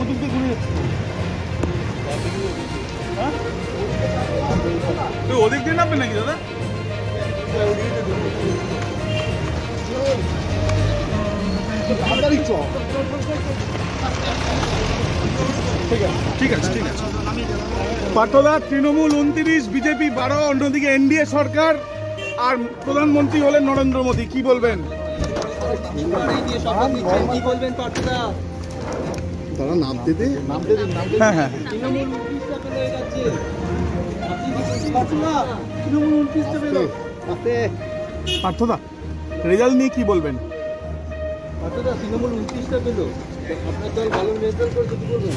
ওদিক দিয়ে ঘুরে যাচ্ছে, ওদিক দিয়ে নামবে নাকি দাদা? ঠিক আছে ঠিক আছে। পাটলা তৃণমূল 29, বিজেপি 12, অন্যদিকে এনডিএ সরকার, আর প্রধানমন্ত্রী হলেন নরেন্দ্র মোদী। কি বলবেন? তারা নামতে দে, হ্যাঁ হ্যাঁ, পার্থদা রেজাল্ট নিয়ে কি বলবেন? তৃণমূল 29টা পেল, আপনার দল ভালো রেজাল্ট করেছে, কি বলবেন?